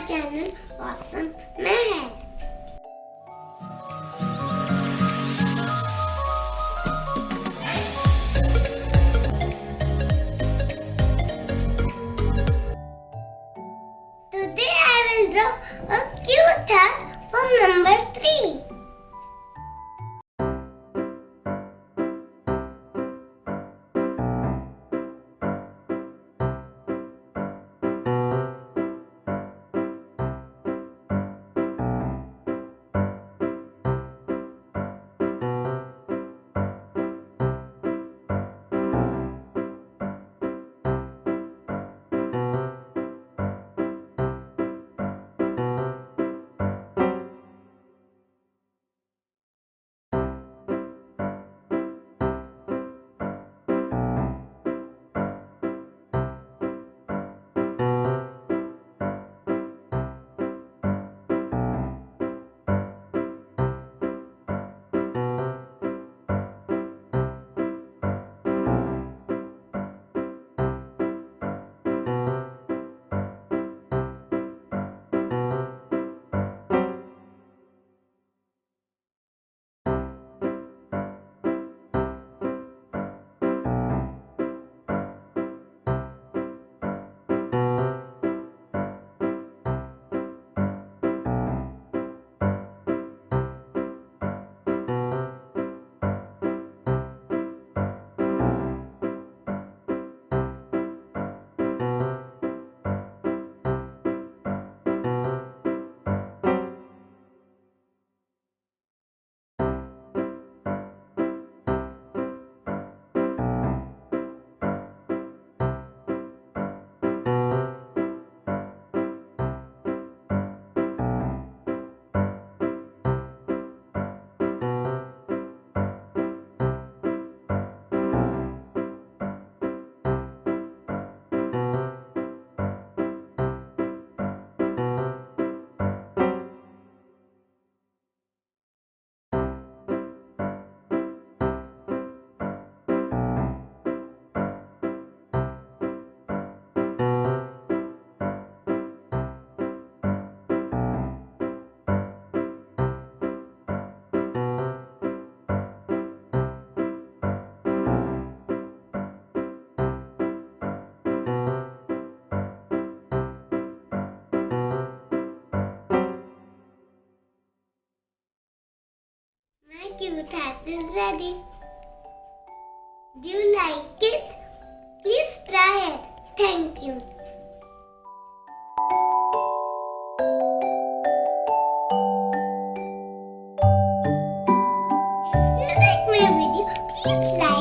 our channel Awesome Meher. Today I will draw a cute heart from number 3. My cute hat is ready. Do you like it? Please try it. Thank you. If you like my video, please like.